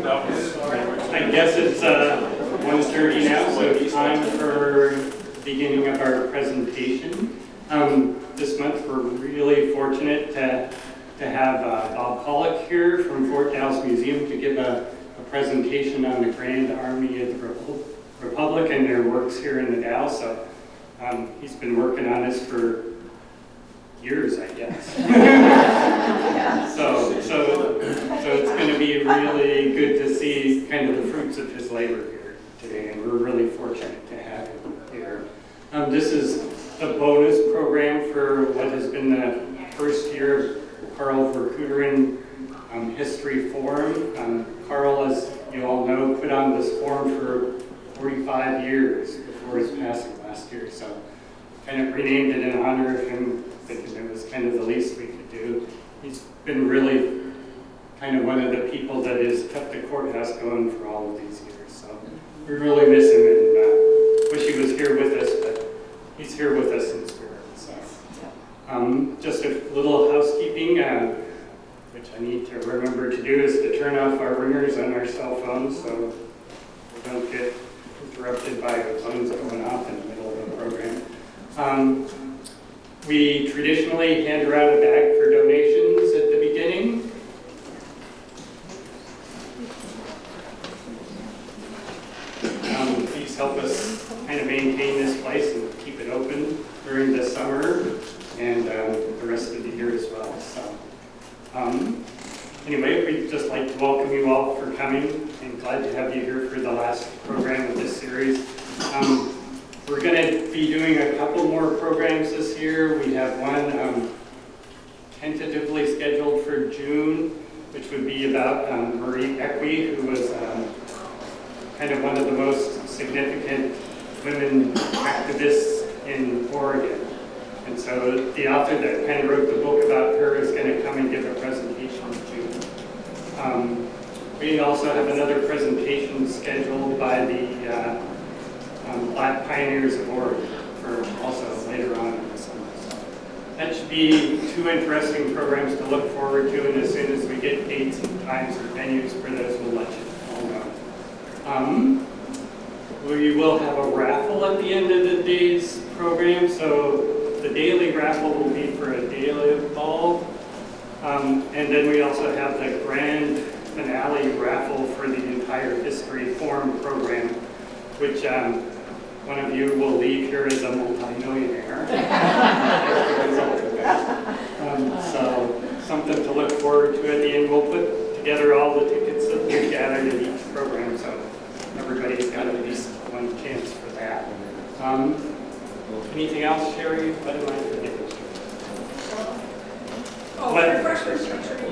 I guess it's 1:30 now, so it's time for beginning of our presentation. This month we're really fortunate to have Bob Pollock here from Fort Dalles Museum to give a presentation on the Grand Army of the Republic and their works here in the Dalles. So he's been working on this for years, I guess. So it's going to be really good to see kind of the fruits of his labor here today, and we're really fortunate to have him here. This is a bonus program for what has been the first year Carl Vercouteren History Forum. Carl, as you all know, put on this forum for 45 years before his passing last year, so kind of renamed it in honor of him, because it was kind of the least we could do. He's been really kind of one of the people that has kept the courthouse going for all of these years. So we really miss him and wish he was here with us, but he's here with us in spirit. So just a little housekeeping, which I need to remember to do, is to turn off our ringers on our cell phones so we don't get interrupted by our phones going off in the middle of the program. We traditionally hand around a bag for donations at the beginning. Please help us kind of maintain this place and keep it open during the summer and the rest of the year as well. So, anyway, we'd just like to welcome you all for coming, and glad to have you here for the last program of this series. We're going to be doing a couple more programs this year. We have one tentatively scheduled for June, which would be about Marie Equi, who was kind of one of the most significant women activists in Oregon. And so the author that kind of wrote the book about her is going to come and give a presentation in June. We also have another presentation scheduled by the Black Pioneers of Oregon for also later on in the summer. So that should be two interesting programs to look forward to, and as soon as we get dates and times and venues for those, we'll let you all know. We will have a raffle at the end of the day's program, so the daily raffle will be for a daily ball, and then we also have the grand finale raffle for the entire History Forum program, which one of you will leave here as a multi-millionaire. So something to look forward to at the end. We'll put together all the tickets that we've gathered in each program, so everybody's got at least one chance for that. Anything else, Sherry? What am I forgetting?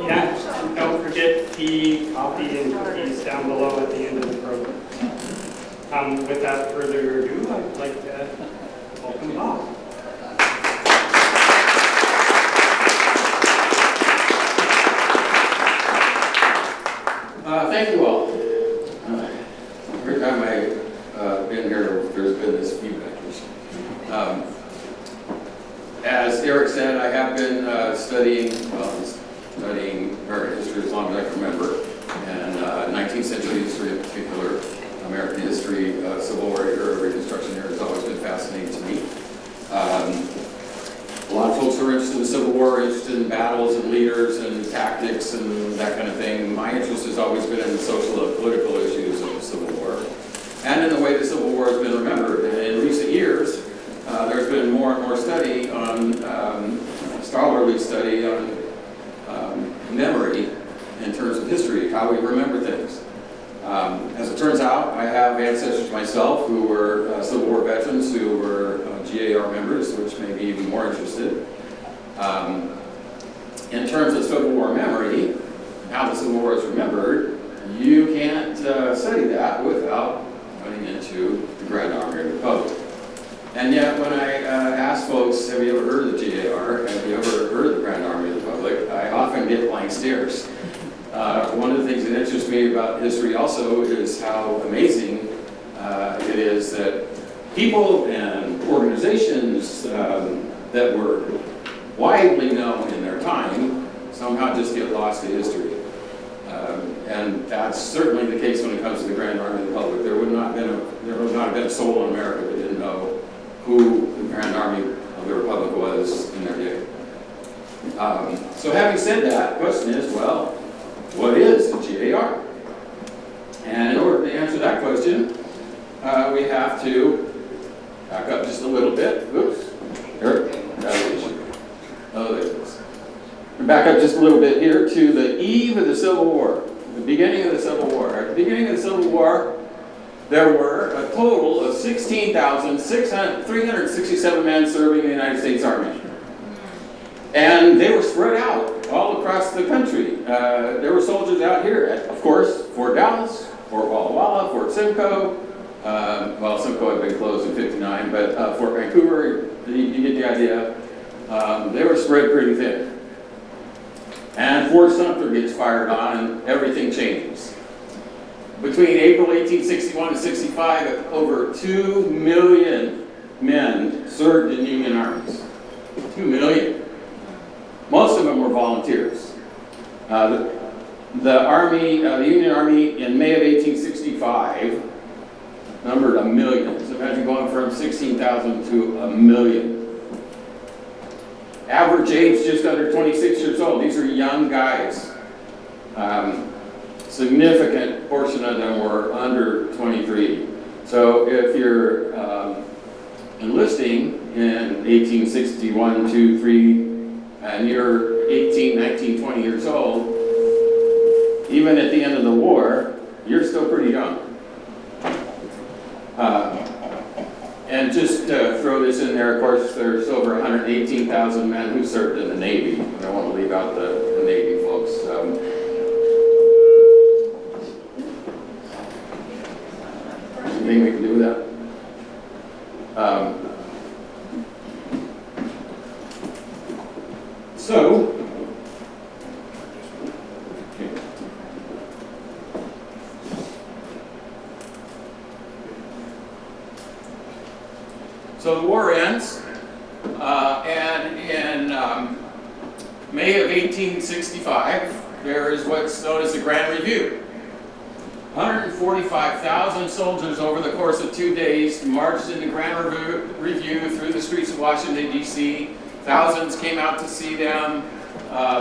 Yeah, don't forget tea, coffee, and cookies down below at the end of the program. Without further ado, I'd like to welcome Bob. Thank you all. Every time I've been here, there's been this feedback issue. As Eric said, I have been studying American history as long as I can remember, and 19th century history in particular. American history, Civil War era, Reconstruction era has always been fascinating to me. A lot of folks who are interested in the Civil War are interested in battles and leaders and tactics and that kind of thing. My interest has always been in the social and political issues of the Civil War and in the way the Civil War has been remembered. And in recent years, there's been more and more study on, scholarly study on memory in terms of history, how we remember things. As it turns out, I have ancestors myself who were Civil War veterans who were G.A.R. members, which may be even more interested. In terms of Civil War memory, and how the Civil War is remembered, you can't study that without running into the Grand Army of the Republic. And yet, when I ask folks, have you ever heard of the G.A.R.? Have you ever heard of the Grand Army of the Republic? I often get blank stares. One of the things that interests me about history also is how amazing it is that people and organizations that were widely known in their time somehow just get lost to history. And that's certainly the case when it comes to the Grand Army of the Republic. There would not have been a soul in America that didn't know who the Grand Army of the Republic was in their day. So having said that, the question is, well, what is the G.A.R.? And in order to answer that question, we have to back up just a little bit. Oops. There it is. Oh, there it is. Back up just a little bit here to the eve of the Civil War, the beginning of the Civil War. At the beginning of the Civil War, there were a total of 16,367 men serving in the United States Army. And they were spread out all across the country. There were soldiers out here at, of course, Fort Dalles, Fort Walla Walla, Fort Simcoe. Well, Simcoe had been closed in '59, but Fort Vancouver, you get the idea. They were spread pretty thin. And Fort Sumter gets fired on and everything changes. Between April 1861 and 65, over 2 million men served in Union armies. 2 million. Most of them were volunteers. The Union Army in May of 1865 numbered 1 million. So imagine going from 16,000 to 1 million. Average age just under 26 years old. These are young guys. Significant portion of them were under 23. So if you're enlisting in 1861, 2, 3, and you're 18, 19, 20 years old, even at the end of the war, you're still pretty young. And just to throw this in there, of course, there's over 118,000 men who served in the Navy. I don't want to leave out the Navy folks. Anything we can do with that? So the war ends, and in May of 1865, there is what's known as the Grand Review. 145,000 soldiers over the course of 2 days marched in the Grand Review through the streets of Washington, D.C. Thousands came out to see them.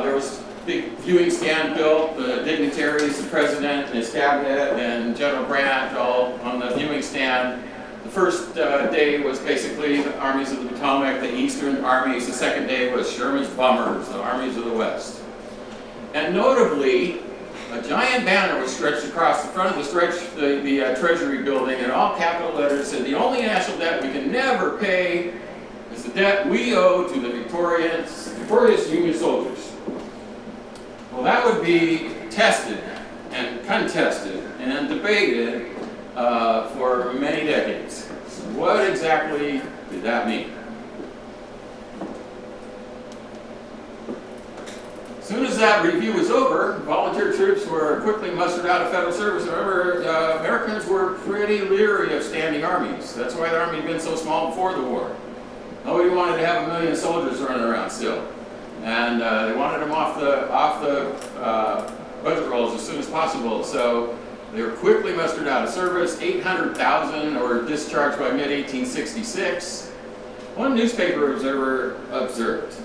There was a big viewing stand built, the dignitaries, the president and his cabinet, and General Grant all on the viewing stand. The first day was basically the armies of the Potomac, the Eastern armies. The second day was Sherman's Bummers, the armies of the West. And notably, a giant banner was stretched across the front of the Treasury building in all capital letters, said the only national debt we can never pay is the debt we owe to the victorious Union soldiers. Well, that would be tested and contested and debated for many decades. So what exactly did that mean? As soon as that review was over, volunteer troops were quickly mustered out of federal service. Remember, Americans were pretty leery of standing armies. That's why the army had been so small before the war. Nobody wanted to have 1 million soldiers running around still. And they wanted them off the budget rolls as soon as possible. So they were quickly mustered out of service. 800,000 were discharged by mid-1866. One newspaper observer observed,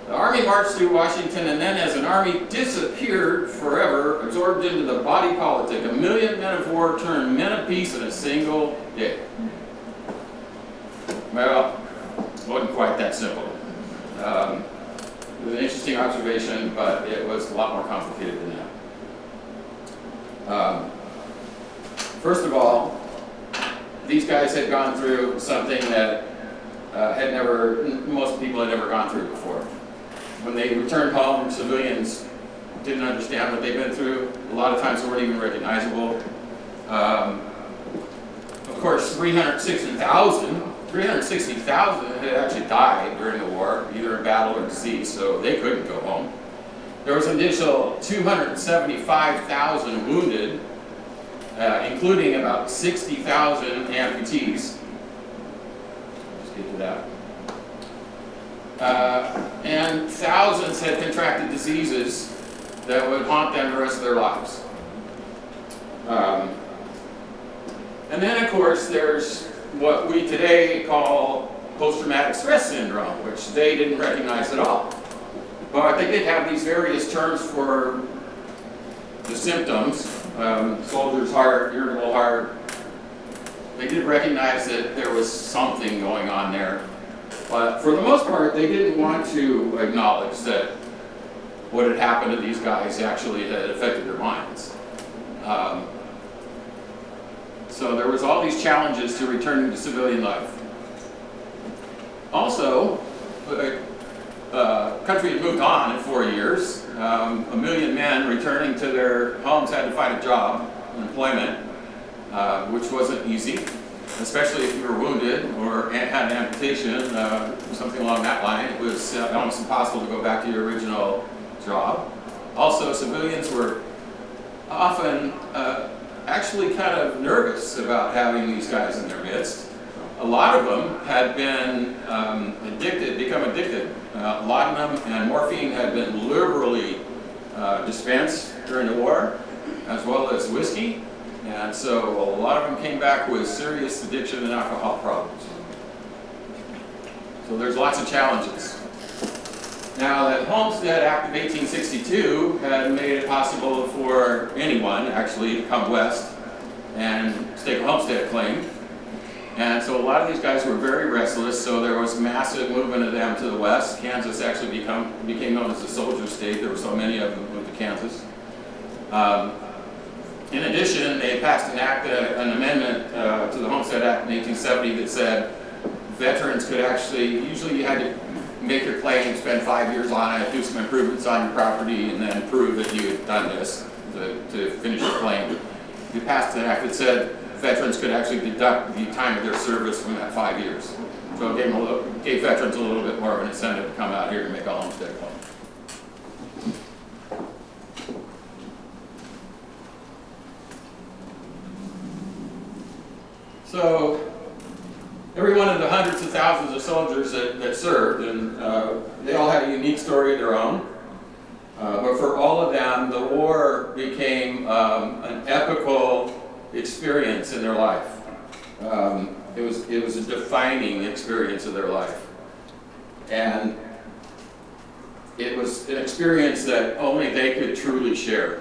the army marched through Washington and then as an army disappeared forever, absorbed into the body politic. 1 million men of war turned men of peace in a single day. Well, it wasn't quite that simple. It was an interesting observation, but it was a lot more complicated than that. First of all, these guys had gone through something that most people had never gone through before. When they returned home, civilians didn't understand what they'd been through. A lot of times they weren't even recognizable. Of course, 360,000 had actually died during the war, either in battle or disease, so they couldn't go home. There was an additional 275,000 wounded, including about 60,000 amputees. Let's get to that. And thousands had contracted diseases that would haunt them the rest of their lives. And then, of course, there's what we today call post-traumatic stress syndrome, which they didn't recognize at all. But they did have these various terms for the symptoms, soldier's heart, irritable heart. They did recognize that there was something going on there. But for the most part, they didn't want to acknowledge that what had happened to these guys actually had affected their minds. So there was all these challenges to returning to civilian life. Also, the country had moved on in 4 years. 1 million men returning to their homes had to find a job, employment, which wasn't easy, especially if you were wounded or had an amputation, something along that line. It was almost impossible to go back to your original job. Also, civilians were often actually kind of nervous about having these guys in their midst. A lot of them had been become addicted. A lot of them, and morphine had been liberally dispensed during the war, as well as whiskey. And so a lot of them came back with serious addiction and alcohol problems. So there's lots of challenges. Now, the Homestead Act of 1862 had made it possible for anyone, actually, to come west and stake a homestead claim. And so a lot of these guys were very restless, so there was massive movement of them to the west. Kansas actually became known as a soldier state. There were so many of them who moved to Kansas. In addition, they passed an amendment to the Homestead Act in 1870 that said veterans could actually, usually you had to make your claim, spend 5 years on it, do some improvements on your property, and then prove that you had done this to finish your claim. They passed an act that said veterans could actually deduct the time of their service from that 5 years. So it gave veterans a little bit more of an incentive to come out here and make a homestead claim. So every one of the hundreds of thousands of soldiers that served, and they all had a unique story of their own. But for all of them, the war became an epical experience in their life. It was a defining experience of their life. And it was an experience that only they could truly share.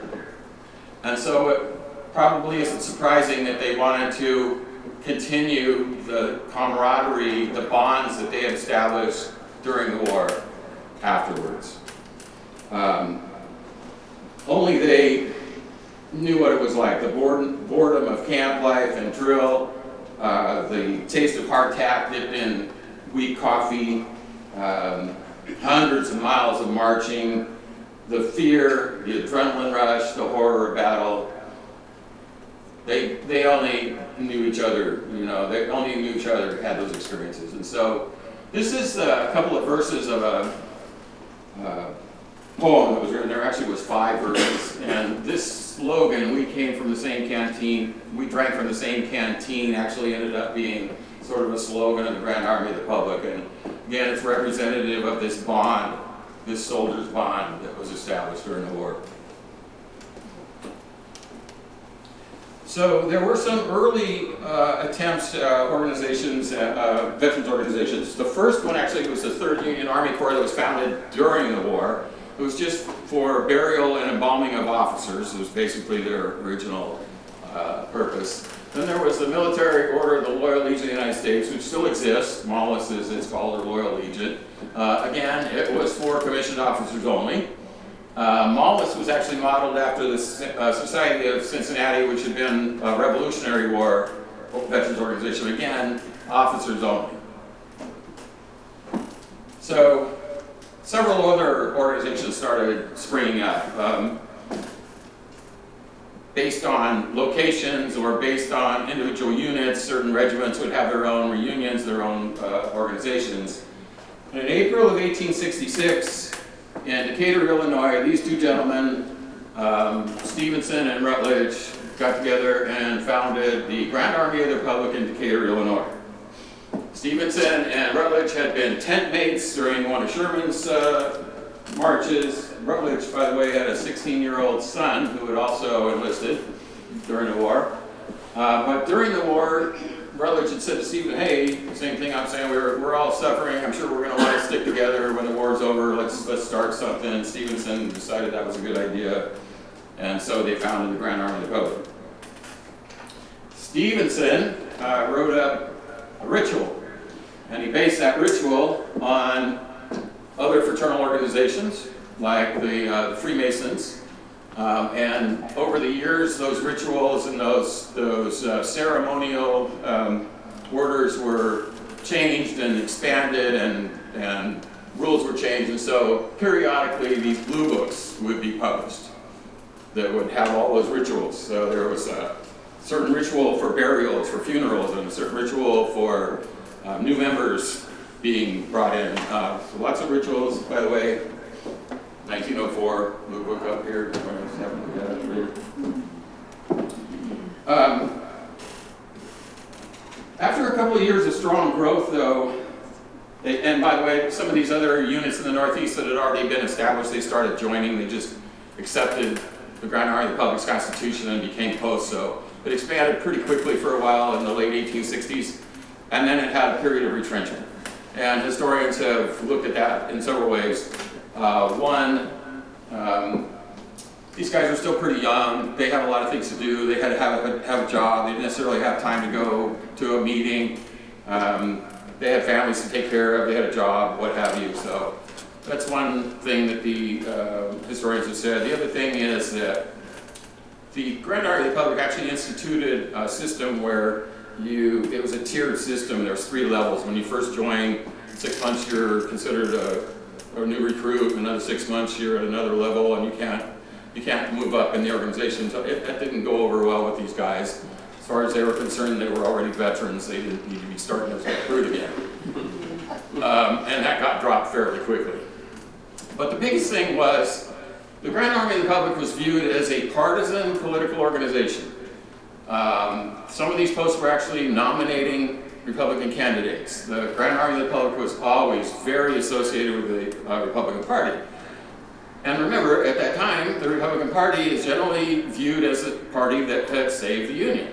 And so it probably isn't surprising that they wanted to continue the camaraderie, the bonds that they had established during the war afterwards. Only they knew what it was like, the boredom of camp life and drill, the taste of hardtack dipped in weak coffee, hundreds of miles of marching, the fear, the adrenaline rush, the horror of battle. They only knew each other, they only knew each other, had those experiences. And so this is a couple of verses of a poem that was written. There actually was 5 verses. And this slogan, we came from the same canteen, we drank from the same canteen, actually ended up being sort of a slogan of the Grand Army of the Republic. And again, it's representative of this bond, this soldiers' bond that was established during the war. So there were some early attempts, organizations, veterans organizations. The first one actually was the 3rd Union Army Corps that was founded during the war. It was just for burial and embalming of officers. It was basically their original purpose. Then there was the Military Order of the Loyal Legion of the United States, which still exists. Dalles is it's called, or Loyal Legion. Again, it was for commissioned officers only. Dalles was actually modeled after the Society of Cincinnati, which had been a Revolutionary War veterans organization. Again, officers only. So several other organizations started springing up based on locations or based on individual units. Certain regiments would have their own reunions, their own organizations. And in April of 1866, in Decatur, Illinois, these two gentlemen, Stevenson and Rutledge, got together and founded the Grand Army of the Republic in Decatur, Illinois. Stevenson and Rutledge had been tent mates during one of Sherman's marches. Rutledge, by the way, had a 16-year-old son who had also enlisted during the war. But during the war, Rutledge had said to Stephen, hey, same thing I'm saying, we're all suffering, I'm sure we're going to want to stick together when the war's over, let's start something. And Stevenson decided that was a good idea, and so they founded the Grand Army Republic. Stevenson wrote up a ritual, and he based that ritual on other fraternal organizations, like the Freemasons. And over the years, those rituals and those ceremonial orders were changed and expanded, and rules were changed. And so periodically, these blue books would be published that would have all those rituals. So there was a certain ritual for burials, for funerals, and a certain ritual for new members being brought in. So lots of rituals, by the way. 1904, blue book up here. After a couple of years of strong growth, though, and by the way, some of these other units in the Northeast that had already been established, they started joining. They just accepted the Grand Army Republic's Constitution and became posts. So it expanded pretty quickly for a while in the late 1860s, and then it had a period of retrenchment. And historians have looked at that in several ways. These guys are still pretty young. They have a lot of things to do. They had to have a job. They didn't necessarily have time to go to a meeting. They had families to take care of. They had a job, what have you. So that's one thing that the historians have said. The other thing is that the Grand Army Republic actually instituted a system where it was a tiered system. There was 3 levels. When you first join, 6 months you're considered a new recruit. Another 6 months you're at another level, and you can't move up in the organization. So that didn't go over well with these guys. As far as they were concerned, they were already veterans. They didn't need to be starting as a recruit again. And that got dropped fairly quickly. But the biggest thing was the Grand Army of the Republic was viewed as a partisan political organization. Some of these posts were actually nominating Republican candidates. The Grand Army of the Republic was always very associated with the Republican Party. And remember, at that time, the Republican Party is generally viewed as a party that had saved the Union.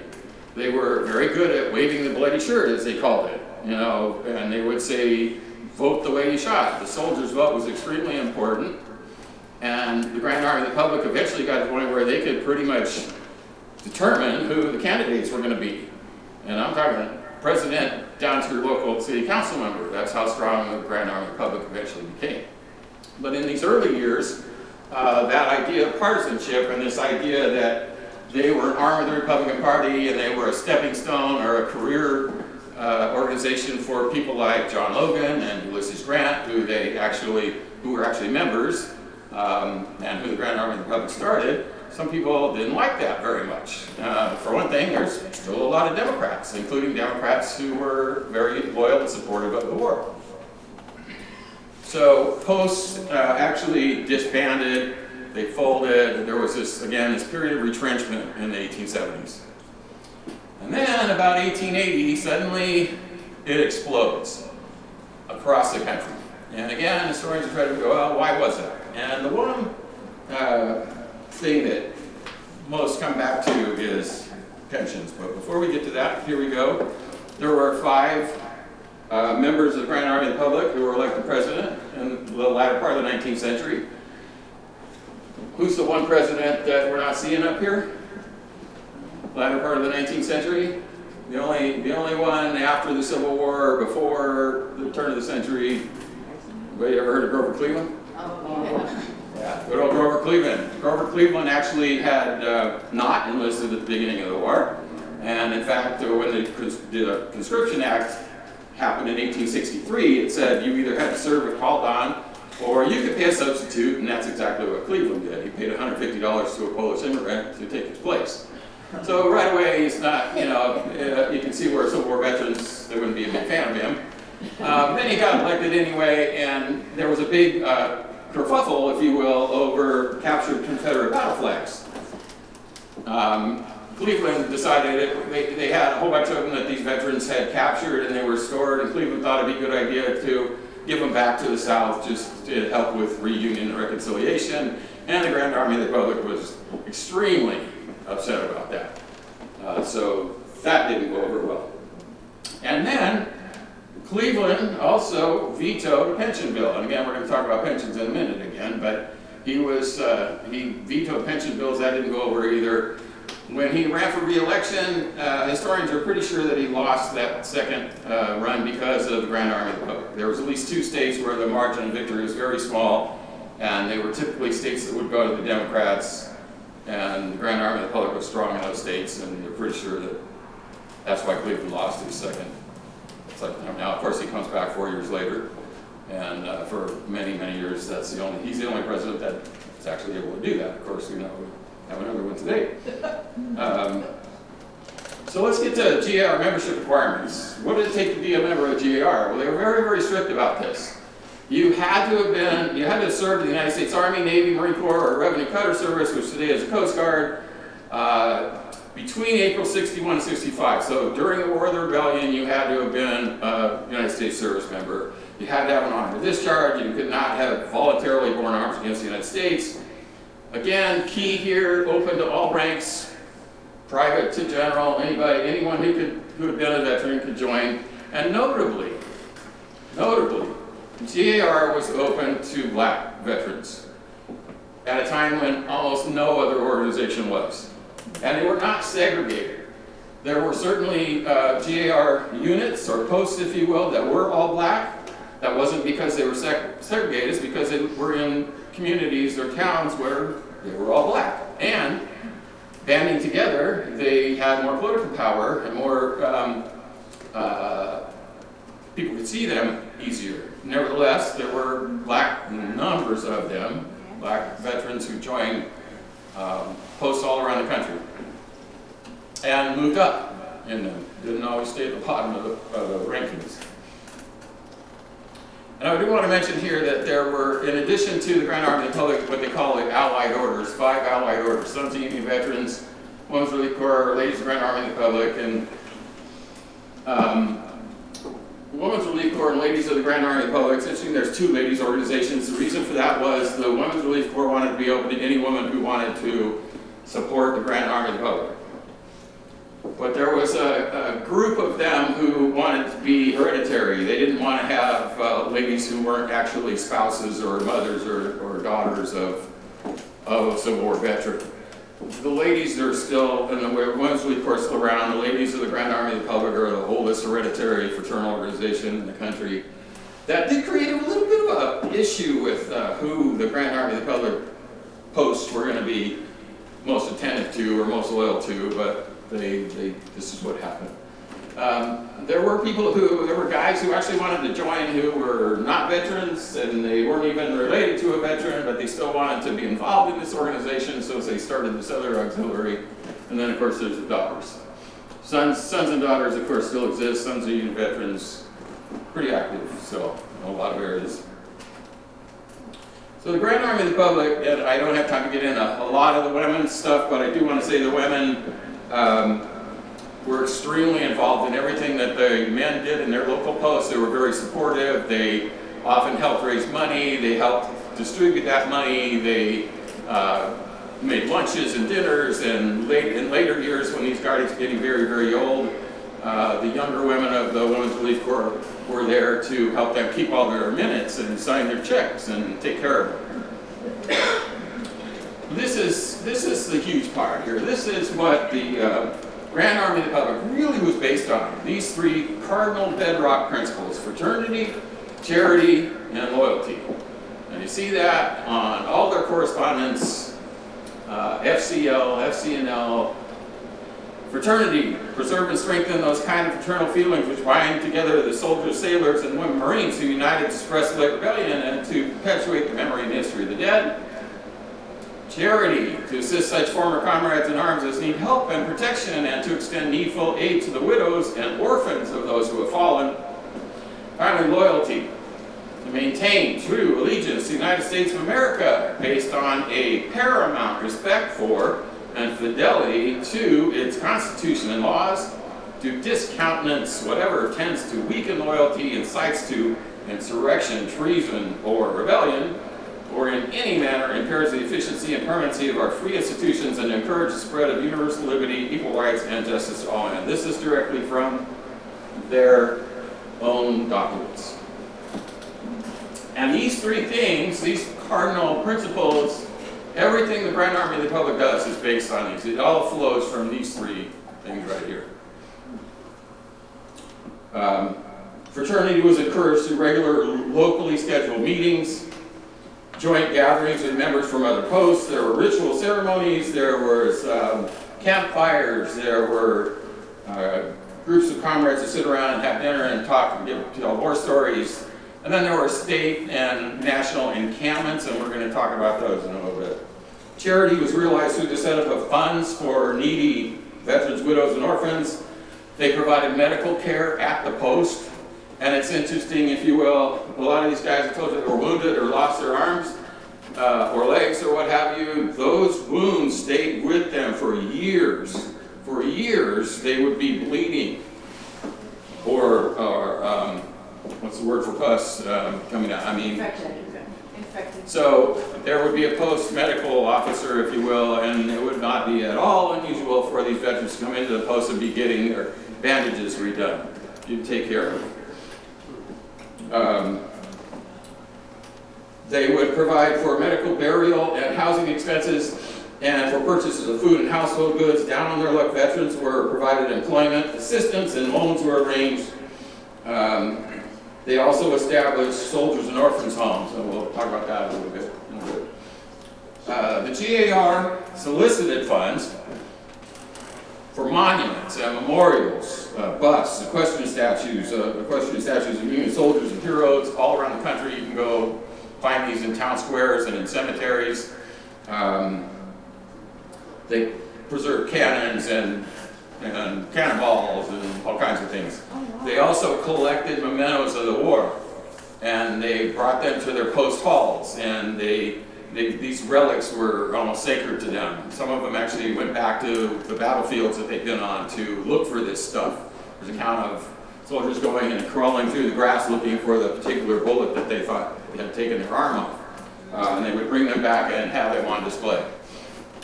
They were very good at waving the bloody shirt, as they called it, and they would say, vote the way you shot. The soldiers' vote was extremely important. And the Grand Army of the Republic eventually got to the point where they could pretty much determine who the candidates were going to be. And I'm talking president down to your local city council member. That's how strong the Grand Army Republic eventually became. But in these early years, that idea of partisanship and this idea that they were an arm of the Republican Party and they were a stepping stone or a career organization for people like John Logan and Ulysses Grant, who were actually members, and who the Grand Army of the Republic started. Some people didn't like that very much. For one thing, there's still a lot of Democrats, including Democrats who were very loyal and supportive of the war. So posts actually disbanded, they folded. There was this period of retrenchment in the 1870s. And then about 1880, suddenly it explodes across the country. And again, historians try to go, well, why was that? And the one thing that most come back to is pensions. But before we get to that, here we go. There were 5 members of the Grand Army of the Republic who were elected president in the latter part of the 19th century. Who's the one president that we're not seeing up here? Latter part of the 19th century. The only one after the Civil War or before the turn of the century. Anybody ever heard of Grover Cleveland? Oh, Yeah, good old Grover Cleveland. Grover Cleveland actually had not enlisted at the beginning of the war. And in fact, when the Conscription Act happened in 1863, it said you either had to serve if called on, or you could pay a substitute, and that's exactly what Cleveland did. He paid $150 to a Polish immigrant to take his place. So right away, he's not, you can see where Civil War veterans, they wouldn't be a big fan of him. Then he got elected anyway, and there was a big kerfuffle, if you will, over captured Confederate battle flags. Cleveland decided they had a whole bunch of them that these veterans had captured and they were stored, and Cleveland thought it'd be a good idea to give them back to the South just to help with reunion and reconciliation, and the Grand Army of the Republic was extremely upset about that. so that didn't go over well. And then Cleveland also vetoed a pension bill. And again, we're going to talk about pensions in a minute again, but he vetoed pension bills. That didn't go over either. When he ran for re-election, historians are pretty sure that he lost that second run because of the Grand Army of the Potomac. There was at least 2 states where the margin of victory was very small, and they were typically states that would go to the Democrats, and the Grand Army of the Potomac was strong in those states, and they're pretty sure that that's why Cleveland lost his second time. Now, of course, he comes back 4 years later, and for many, many years, he's the only president that's actually able to do that. Of course, we have another one today. So let's get to G.A.R. membership requirements. What did it take to be a member of G.A.R.? Well, they were very, very strict about this. You had to have served in the United States Army, Navy, Marine Corps, or Revenue Cutter Service, which today is the Coast Guard, between April 61 and 65. So during the War of the Rebellion, you had to have been a United States service member. You had to have an honorable discharge. You could not have voluntarily borne arms against the United States. Again, key here, open to all ranks, private to general, anyone who had been a veteran could join. And notably, G.A.R. was open to black veterans at a time when almost no other organization was. And they were not segregated. There were certainly G.A.R. units, or posts, if you will, that were all black. That wasn't because they were segregated, it's because they were in communities or towns where they were all black. And banding together, they had more political power and more, people could see them easier. Nevertheless, there were black numbers of them, black veterans who joined posts all around the country and moved up in them. Didn't always stay at the bottom of the rankings. And I do want to mention here that there were, in addition to the Grand Army of the Potomac, what they call the Allied Orders, 5 Allied Orders: Sons of Union Veterans, Women's Relief Corps, Ladies of the Grand Army of the Potomac, and Women's Relief Corps and Ladies of the Grand Army of the Potomac. It's interesting, there's 2 ladies organizations. The reason for that was the Women's Relief Corps wanted to be open to any woman who wanted to support the Grand Army of the Potomac. But there was a group of them who wanted to be hereditary. They didn't want to have ladies who weren't actually spouses or mothers or daughters of a Civil War veteran. The ladies are still, and the Women's Relief Corps still around. The ladies of the Grand Army of the Potomac are the oldest hereditary fraternal organization in the country. That did create a little bit of an issue with who the Grand Army of the Potomac posts were going to be most attentive to or most loyal to, but this is what happened. There were guys who actually wanted to join who were not veterans, and they weren't even related to a veteran, but they still wanted to be involved in this organization, so they started this other auxiliary. And then, of course, there's the daughters. Sons and daughters, of course, still exist. Sons of Union veterans, pretty active, so in a lot of areas. So the Grand Army of the Potomac, and I don't have time to get into a lot of the women's stuff, but I do want to say the women were extremely involved in everything that the men did in their local posts. They were very supportive. They often helped raise money. They helped distribute that money. They made lunches and dinners. And in later years, when these guards were getting very, very old, the younger women of the Women's Relief Corps were there to help them keep all their minutes and sign their checks and take care of them. This is the huge part here. This is what the Grand Army of the Potomac really was based on. These 3 cardinal bedrock principles: fraternity, charity, and loyalty. And you see that on all their correspondence, FCL, FCNL. Fraternity: preserve and strengthen those kind of fraternal feelings which bind together the soldiers, sailors, and women Marines who united to suppress the late rebellion and to perpetuate the memory and history of the dead. Charity: to assist such former comrades in arms as need help and protection, and to extend needful aid to the widows and orphans of those who have fallen. Finally, loyalty: to maintain true allegiance to the United States of America based on a paramount respect for and fidelity to its Constitution and laws, to discountenance whatever tends to weaken loyalty, incites to insurrection, treason, or rebellion, or in any manner impairs the efficiency and permanency of our free institutions and encourages the spread of universal liberty, equal rights, and justice to all men. This is directly from their own documents. And these three things, these cardinal principles, everything the Grand Army of the Republic does is based on these. It all flows from these three things right here. Fraternity was encouraged through regular, locally scheduled meetings, joint gatherings with members from other posts. There were ritual ceremonies, there was campfires, there were groups of comrades that sit around and have dinner and talk and tell war stories. And then there were state and national encampments, and we're going to talk about those in a little bit. Charity was realized through the setup of funds for needy veterans, widows, and orphans. They provided medical care at the post. And it's interesting, if you will, a lot of these guys I told you that were wounded or lost their arms or legs or what have you, those wounds stayed with them for years. For years, they would be bleeding or what's the word for pus coming out? I mean, infected. So there would be a post-medical officer, if you will, and it would not be at all unusual for these veterans to come into the post and be getting their bandages redone. You'd take care of them. They would provide for medical, burial, and housing expenses, and for purchases of food and household goods. Down on their luck, veterans were provided employment assistance, and loans were arranged. They also established soldiers and orphans homes, and we'll talk about that a little bit. The G.A.R. solicited funds for monuments and memorials, busts, equestrian statues of Union soldiers and heroes all around the country. You can go find these in town squares and in cemeteries. They preserve cannons and cannonballs and all kinds of things. Oh, wow. They also collected mementos of the war, and they brought them to their post halls, and these relics were almost sacred to them. Some of them actually went back to the battlefields that they'd been on to look for this stuff. There's an account of soldiers going and crawling through the grass looking for the particular bullet that they thought had taken their arm off. And they would bring them back and have them on display.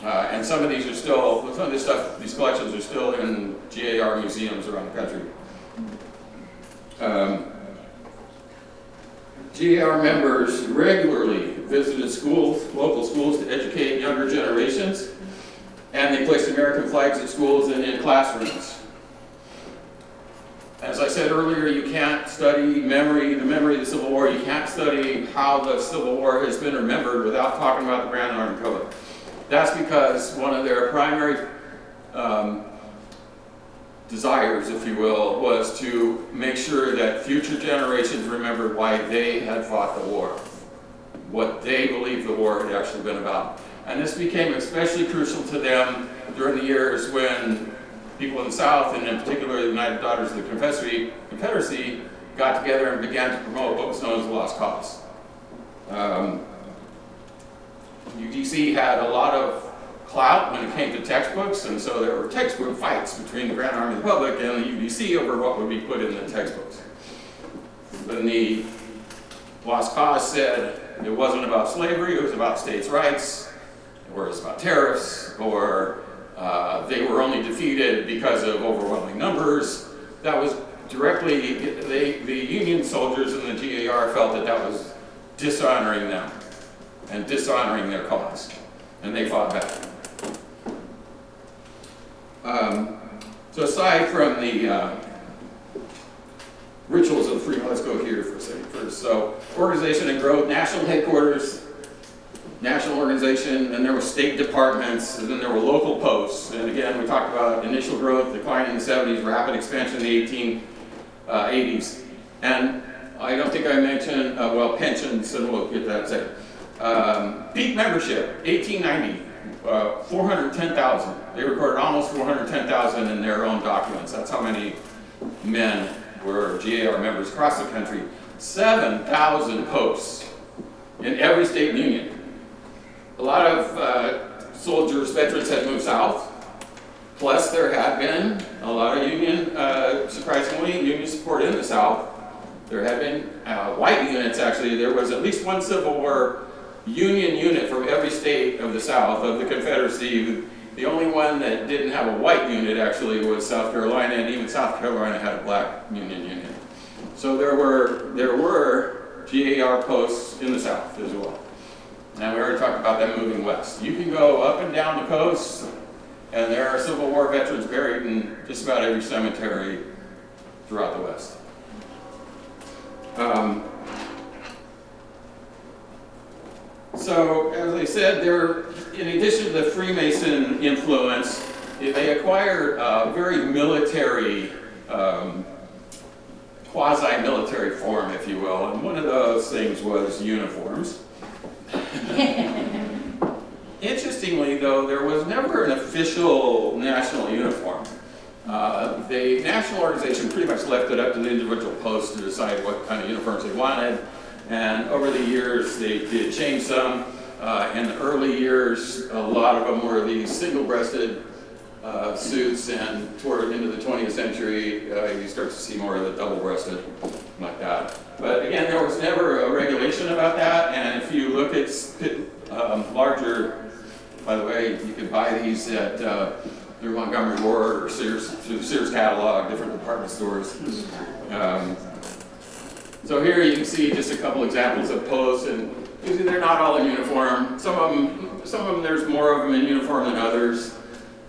And some of these are still, some of this stuff, these collections are still in G.A.R. museums around the country. G.A.R. members regularly visited schools, local schools, to educate younger generations, and they placed American flags at schools and in classrooms. As I said earlier, you can't study the memory of the Civil War. You can't study how the Civil War has been remembered without talking about the Grand Army Republic. That's because one of their primary desires, if you will, was to make sure that future generations remembered why they had fought the war, what they believed the war had actually been about. And this became especially crucial to them during the years when people in the South, and in particular the United Daughters of the Confederacy, got together and began to promote what was known as the Lost Cause. UDC had a lot of clout when it came to textbooks, and so there were textbook fights between the Grand Army of the Republic and the UDC over what would be put in the textbooks. When the Lost Cause said it wasn't about slavery, it was about states' rights, or it was about tariffs, or they were only defeated because of overwhelming numbers, that was directly, the Union soldiers in the G.A.R. felt that that was dishonoring them and dishonoring their cause, and they fought back. So aside from the rituals of freedom, let's go here for a second first. So organization and growth, national headquarters, national organization, and there were state departments, and then there were local posts. And again, we talked about initial growth, decline in the 70s, rapid expansion in the 1880s. And I don't think I mentioned, well, pensions, and we'll get that in a second. Peak membership, 1890. 410,000. They recorded almost 410,000 in their own documents. That's how many men were G.A.R. members across the country. 7,000 posts in every state union. A lot of soldiers, veterans had moved south. Plus there had been a lot of union, surprisingly, union support in the South. There had been white units, actually. There was at least one Civil War Union unit from every state of the South, of the Confederacy. The only one that didn't have a white unit actually was South Carolina, and even South Carolina had a black Union unit. So there were G.A.R. posts in the South as well. And we already talked about them moving west. You can go up and down the coast, and there are Civil War veterans buried in just about every cemetery throughout the West. So, as I said, in addition to the Freemason influence, they acquired a very military, quasi-military form, if you will, and one of those things was uniforms. Interestingly, though, there was never an official national uniform. The national organization pretty much left it up to the individual posts to decide what kind of uniforms they wanted. And over the years, they did change some. In the early years, a lot of them were these single-breasted suits, and toward into the 20th century, you start to see more of the double-breasted, like that. But again, there was never a regulation about that, and if you look at larger, by the way, you can buy these at through Montgomery Ward or Sears, through the Sears catalog, different department stores. So here you can see just a couple examples of posts, and usually they're not all in uniform. Some of them, there's more of them in uniform than others.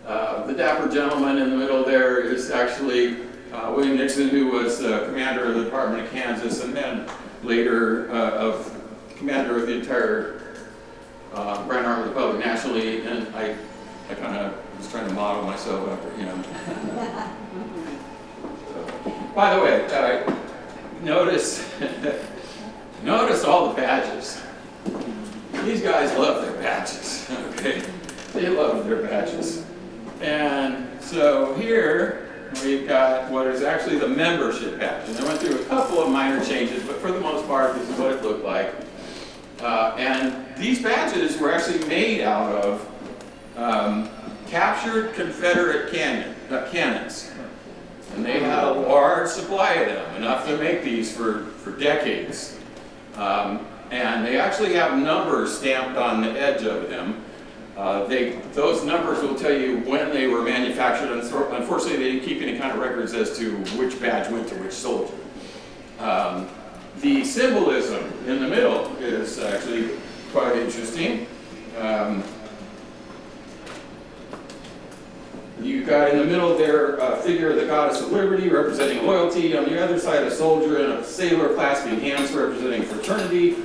The dapper gentleman in the middle there is actually William Nixon, who was commander of the Department of Kansas, and then later commander of the entire Grand Army Republic nationally. And I kind of was trying to model myself after him. So, by the way, notice all the badges. These guys love their badges, okay? They love their badges. And so here we've got what is actually the membership badge. And I went through a couple of minor changes, but for the most part, this is what it looked like. And these badges were actually made out of captured Confederate cannons. And they had a large supply of them, enough to make these for decades. And they actually have numbers stamped on the edge of them. Those numbers will tell you when they were manufactured. Unfortunately, they didn't keep any kind of records as to which badge went to which soldier. The symbolism in the middle is actually quite interesting. You've got in the middle there a figure of the goddess of liberty representing loyalty. On the other side, a soldier and a sailor clasping hands representing fraternity.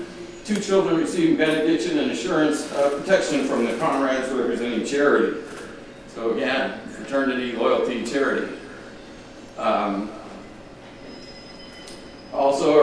Two children receiving benediction and assurance of protection from the comrades representing charity. So again, fraternity, loyalty, charity. Also